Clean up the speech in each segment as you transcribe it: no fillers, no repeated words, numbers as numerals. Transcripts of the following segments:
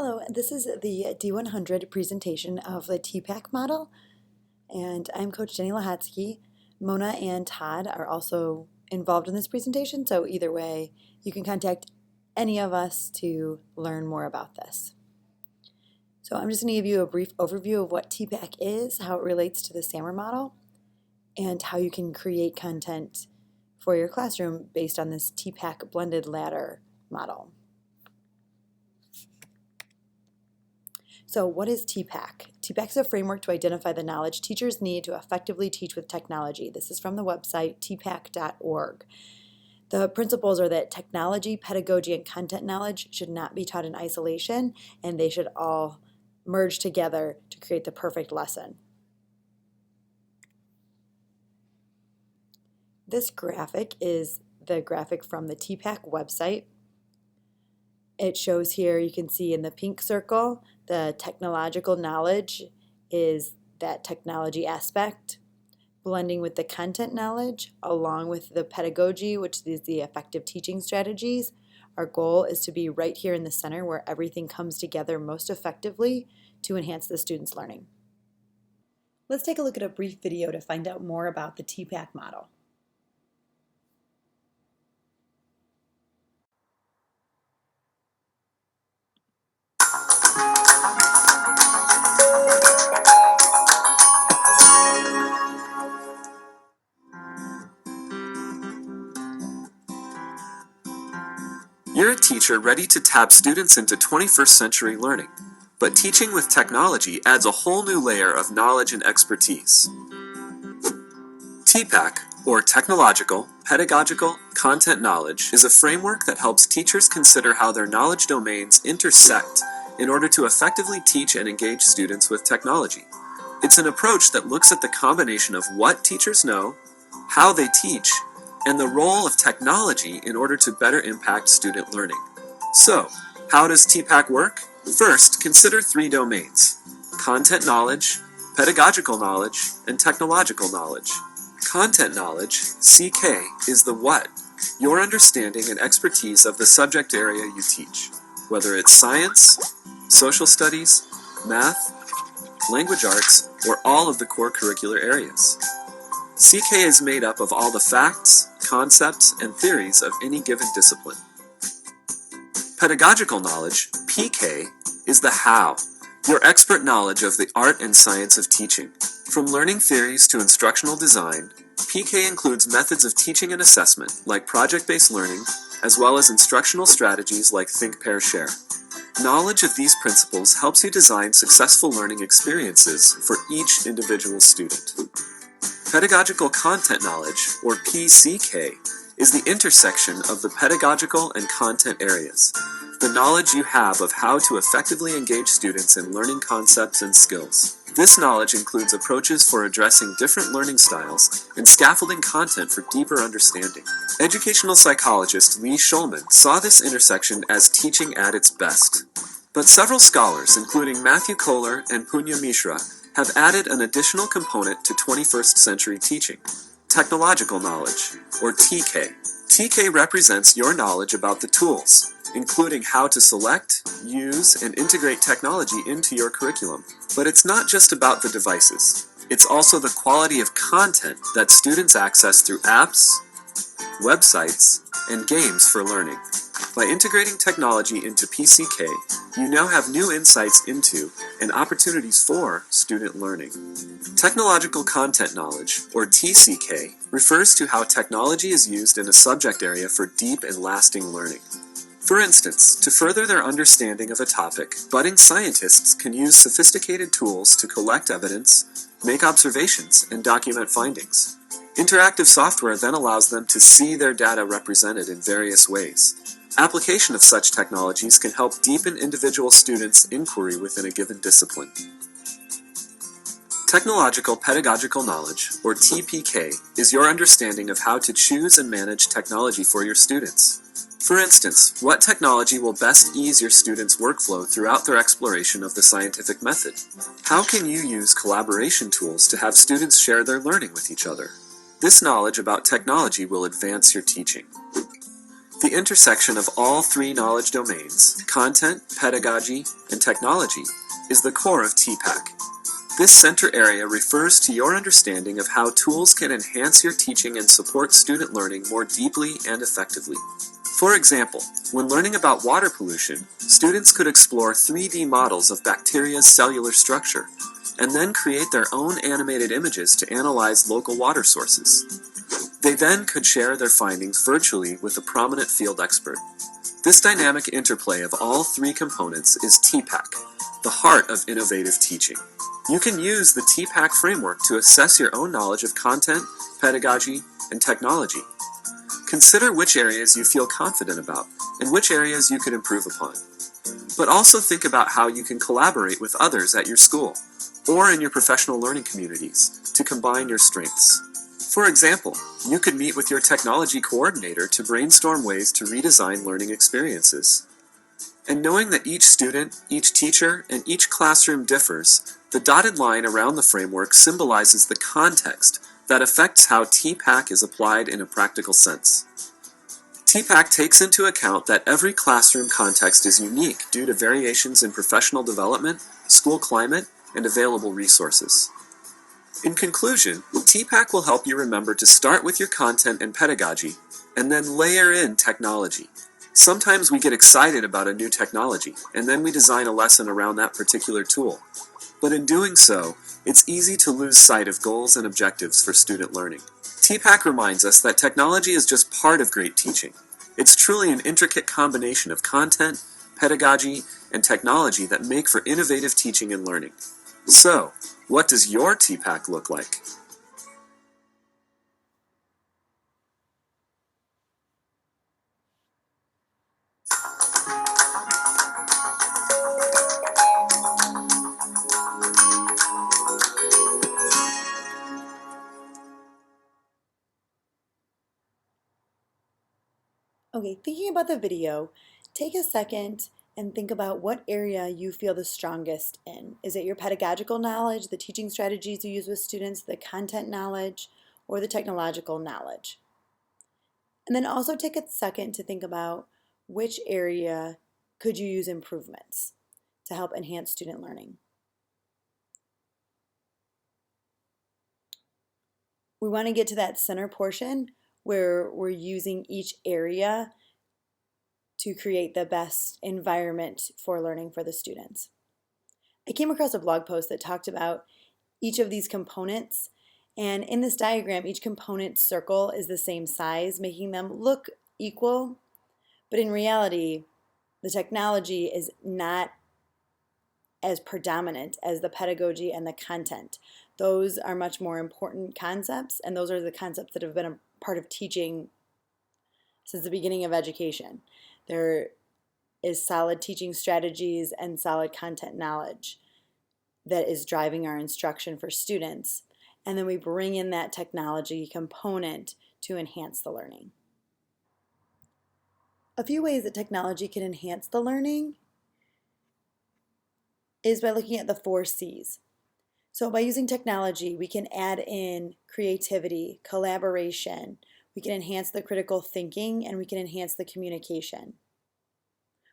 Hello, this is the D100 presentation of the TPACK model, and I'm Coach Jenny Lahatsky. Mona and Todd are also involved in this presentation, so either way, you can contact any of us to learn more about this. So I'm just going to give you a brief overview of what TPACK is, how it relates to the SAMR model, and how you can create content for your classroom based on this TPACK blended ladder model. So what is TPACK? TPACK is a framework to identify the knowledge teachers need to effectively teach with technology. This is from the website tpack.org. The principles are that technology, pedagogy, and content knowledge should not be taught in isolation, and they should all merge together to create the perfect lesson. This graphic is the graphic from the TPACK website. It shows here, you can see in the pink circle, the technological knowledge is that technology aspect, blending with the content knowledge along with the pedagogy, which is the effective teaching strategies. Our goal is to be right here in the center where everything comes together most effectively to enhance the student's learning. Let's take a look at a brief video to find out more about the TPACK model. You're a teacher ready to tap students into 21st century learning, but teaching with technology adds a whole new layer of knowledge and expertise. TPACK, or Technological, Pedagogical, Content Knowledge, is a framework that helps teachers consider how their knowledge domains intersect in order to effectively teach and engage students with technology. It's an approach that looks at the combination of what teachers know, how they teach, and the role of technology in order to better impact student learning. So, how does TPACK work? First, consider three domains: content knowledge, pedagogical knowledge, and technological knowledge. Content knowledge, CK, is the what, your understanding and expertise of the subject area you teach, whether it's science, social studies, math, language arts, or all of the core curricular areas. CK is made up of all the facts, concepts, and theories of any given discipline. Pedagogical knowledge, PK, is the how, your expert knowledge of the art and science of teaching. From learning theories to instructional design, PK includes methods of teaching and assessment, like project-based learning, as well as instructional strategies like Think, Pair, Share. Knowledge of these principles helps you design successful learning experiences for each individual student. Pedagogical content knowledge, or PCK, is the intersection of the pedagogical and content areas, the knowledge you have of how to effectively engage students in learning concepts and skills. This knowledge includes approaches for addressing different learning styles and scaffolding content for deeper understanding. Educational psychologist Lee Schulman saw this intersection as teaching at its best. But several scholars, including Matthew Kohler and Punya Mishra, have added an additional component to 21st century teaching: technological knowledge, or TK. TK represents your knowledge about the tools, including how to select, use, and integrate technology into your curriculum. But it's not just about the devices. It's also the quality of content that students access through apps, websites, and games for learning. By integrating technology into PCK, you now have new insights into and opportunities for student learning. Technological content knowledge, or TCK, refers to how technology is used in a subject area for deep and lasting learning. For instance, to further their understanding of a topic, budding scientists can use sophisticated tools to collect evidence, make observations, and document findings. Interactive software then allows them to see their data represented in various ways. Application of such technologies can help deepen individual students' inquiry within a given discipline. Technological pedagogical knowledge, or TPK, is your understanding of how to choose and manage technology for your students. For instance, what technology will best ease your students' workflow throughout their exploration of the scientific method? How can you use collaboration tools to have students share their learning with each other? This knowledge about technology will advance your teaching. The intersection of all three knowledge domains, content, pedagogy, and technology, is the core of TPACK. This center area refers to your understanding of how tools can enhance your teaching and support student learning more deeply and effectively. For example, when learning about water pollution, students could explore 3D models of bacteria's cellular structure, and then create their own animated images to analyze local water sources. They then could share their findings virtually with a prominent field expert. This dynamic interplay of all three components is TPACK, the heart of innovative teaching. You can use the TPACK framework to assess your own knowledge of content, pedagogy, and technology. Consider which areas you feel confident about and which areas you could improve upon. But also think about how you can collaborate with others at your school or in your professional learning communities to combine your strengths. For example, you could meet with your technology coordinator to brainstorm ways to redesign learning experiences. And knowing that each student, each teacher, and each classroom differs, the dotted line around the framework symbolizes the context that affects how TPACK is applied in a practical sense. TPACK takes into account that every classroom context is unique due to variations in professional development, school climate, and available resources. In conclusion, TPACK will help you remember to start with your content and pedagogy, and then layer in technology. Sometimes we get excited about a new technology, and then we design a lesson around that particular tool. But in doing so, it's easy to lose sight of goals and objectives for student learning. TPACK reminds us that technology is just part of great teaching. It's truly an intricate combination of content, pedagogy, and technology that make for innovative teaching and learning. So, what does your TPACK look like? Okay, thinking about the video, take a second and think about what area you feel the strongest in. Is it your pedagogical knowledge, the teaching strategies you use with students, the content knowledge, or the technological knowledge? And then also take a second to think about which area could you use improvements to help enhance student learning. We want to get to that center portion where we're using each area to create the best environment for learning for the students. I came across a blog post that talked about each of these components, and in this diagram, each component circle is the same size, making them look equal, but in reality, the technology is not as predominant as the pedagogy and the content. Those are much more important concepts, and those are the concepts that have been a part of teaching since the beginning of education. There is solid teaching strategies and solid content knowledge that is driving our instruction for students. And then we bring in that technology component to enhance the learning. A few ways that technology can enhance the learning is by looking at the 4 C's. So by using technology, we can add in creativity, collaboration, we can enhance the critical thinking, and we can enhance the communication.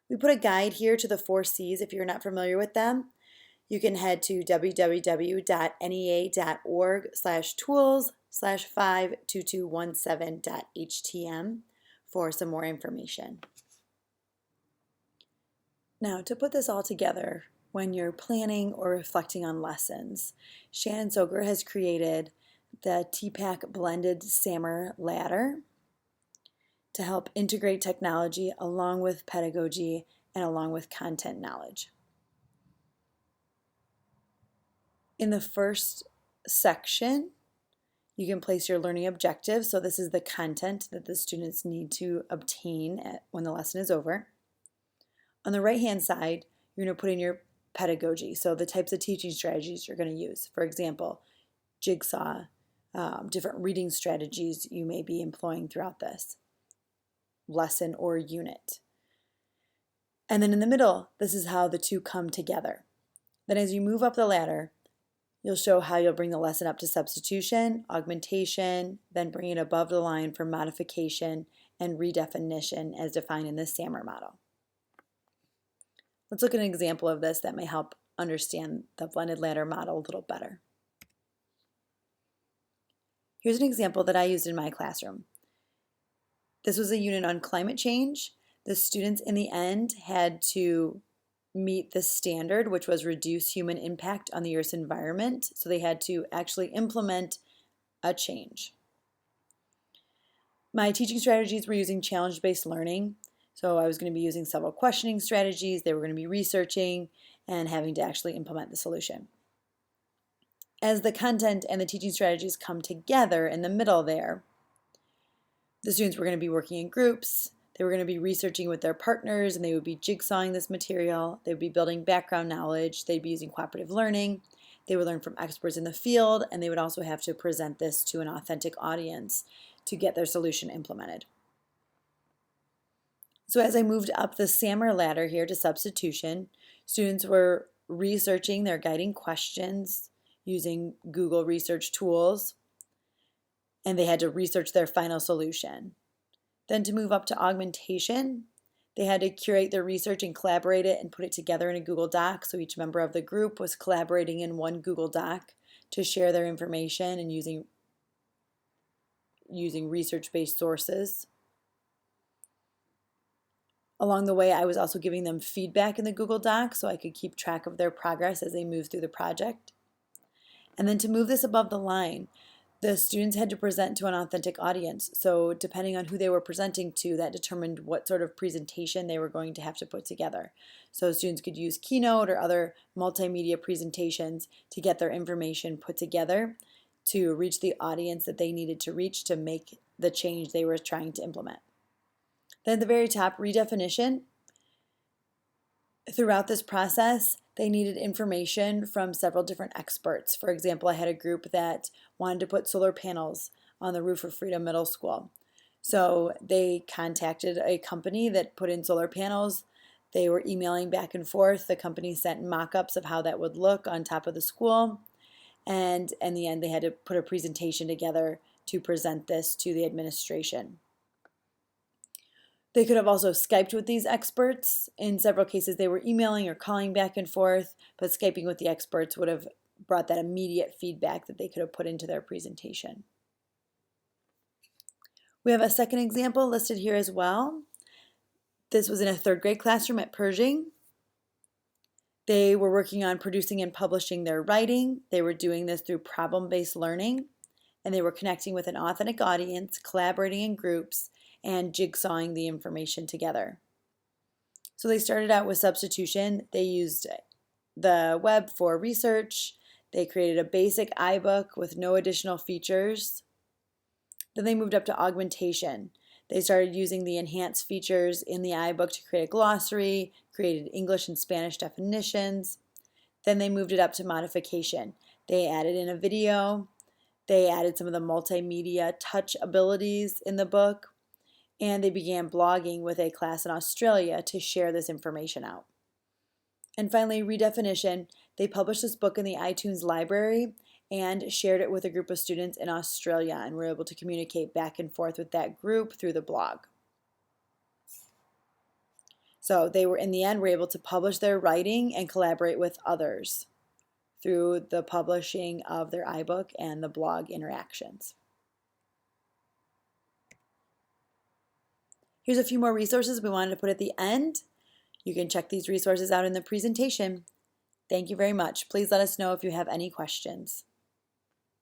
We put a guide here to the 4 C's if you're not familiar with them. You can head to www.nea.org/tools/52217.htm for some more information. Now, to put this all together, when you're planning or reflecting on lessons, Shannon Soger has created the TPACK Blended SAMR Ladder to help integrate technology along with pedagogy and along with content knowledge. In the first section, you can place your learning objectives. So this is the content that the students need to obtain when the lesson is over. On the right-hand side, you're going to put in your pedagogy, so the types of teaching strategies you're going to use. For example, jigsaw, different reading strategies you may be employing throughout this lesson or unit. And then in the middle, this is how the two come together. Then as you move up the ladder, you'll show how you'll bring the lesson up to substitution, augmentation, then bring it above the line for modification and redefinition as defined in the SAMR model. Let's look at an example of this that may help understand the blended ladder model a little better. Here's an example that I used in my classroom. This was a unit on climate change. The students in the end had to meet the standard, which was reduce human impact on the Earth's environment. So they had to actually implement a change. My teaching strategies were using challenge-based learning. So I was going to be using several questioning strategies. They were going to be researching and having to actually implement the solution. As the content and the teaching strategies come together in the middle there, the students were going to be working in groups. They were going to be researching with their partners, and they would be jigsawing this material. They would be building background knowledge. They'd be using cooperative learning. They would learn from experts in the field, and they would also have to present this to an authentic audience to get their solution implemented. So as I moved up the SAMR ladder here to substitution, students were researching their guiding questions using Google research tools, and they had to research their final solution. Then to move up to augmentation, they had to curate their research and collaborate it and put it together in a Google Doc. So each member of the group was collaborating in one Google Doc to share their information and using research-based sources. Along the way, I was also giving them feedback in the Google Doc so I could keep track of their progress as they moved through the project. And then to move this above the line, the students had to present to an authentic audience. So depending on who they were presenting to, that determined what sort of presentation they were going to have to put together. So students could use Keynote or other multimedia presentations to get their information put together to reach the audience that they needed to reach to make the change they were trying to implement. Then at the very top, redefinition. Throughout this process, they needed information from several different experts. For example, I had a group that wanted to put solar panels on the roof of Freedom Middle School. So they contacted a company that put in solar panels. They were emailing back and forth. The company sent mock-ups of how that would look on top of the school. And in the end, they had to put a presentation together to present this to the administration. They could have also Skyped with these experts. In several cases, they were emailing or calling back and forth, but Skyping with the experts would have brought that immediate feedback that they could have put into their presentation. We have a second example listed here as well. This was in a third grade classroom at Pershing. They were working on producing and publishing their writing. They were doing this through problem-based learning, and they were connecting with an authentic audience, collaborating in groups, and jigsawing the information together. So they started out with substitution. They used the web for research. They created a basic iBook with no additional features. Then they moved up to augmentation. They started using the enhanced features in the iBook to create a glossary, created English and Spanish definitions. Then they moved it up to modification. They added in a video. They added some of the multimedia touch abilities in the book. And they began blogging with a class in Australia to share this information out. And finally, redefinition. They published this book in the iTunes library and shared it with a group of students in Australia, and were able to communicate back and forth with that group through the blog. So they were, in the end, were able to publish their writing and collaborate with others through the publishing of their iBook and the blog interactions. Here's a few more resources we wanted to put at the end. You can check these resources out in the presentation. Thank you very much. Please let us know if you have any questions.